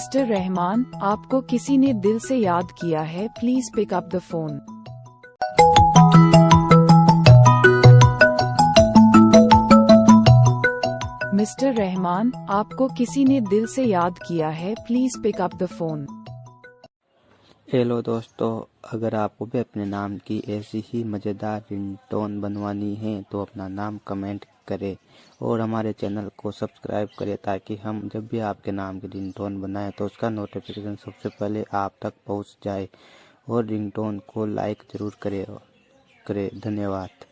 Mister Rahman, आपको किसी ने दिल से याद किया है, please pick up the phone. Mister Rahman, आपको किसी ने दिल से याद किया है, please pick up the phone. Hello दोस्तों, अगर आपको भी अपने नाम की ऐसी ही मज़ेदार रिंगटोन बनवानी है तो अपना नाम कमेंट करें और हमारे चैनल को सब्सक्राइब करें ताकि हम जब भी आपके नाम की रिंगटोन बनाएं तो उसका नोटिफिकेशन सबसे पहले आप तक पहुंच जाए। और रिंगटोन को लाइक ज़रूर करें। धन्यवाद।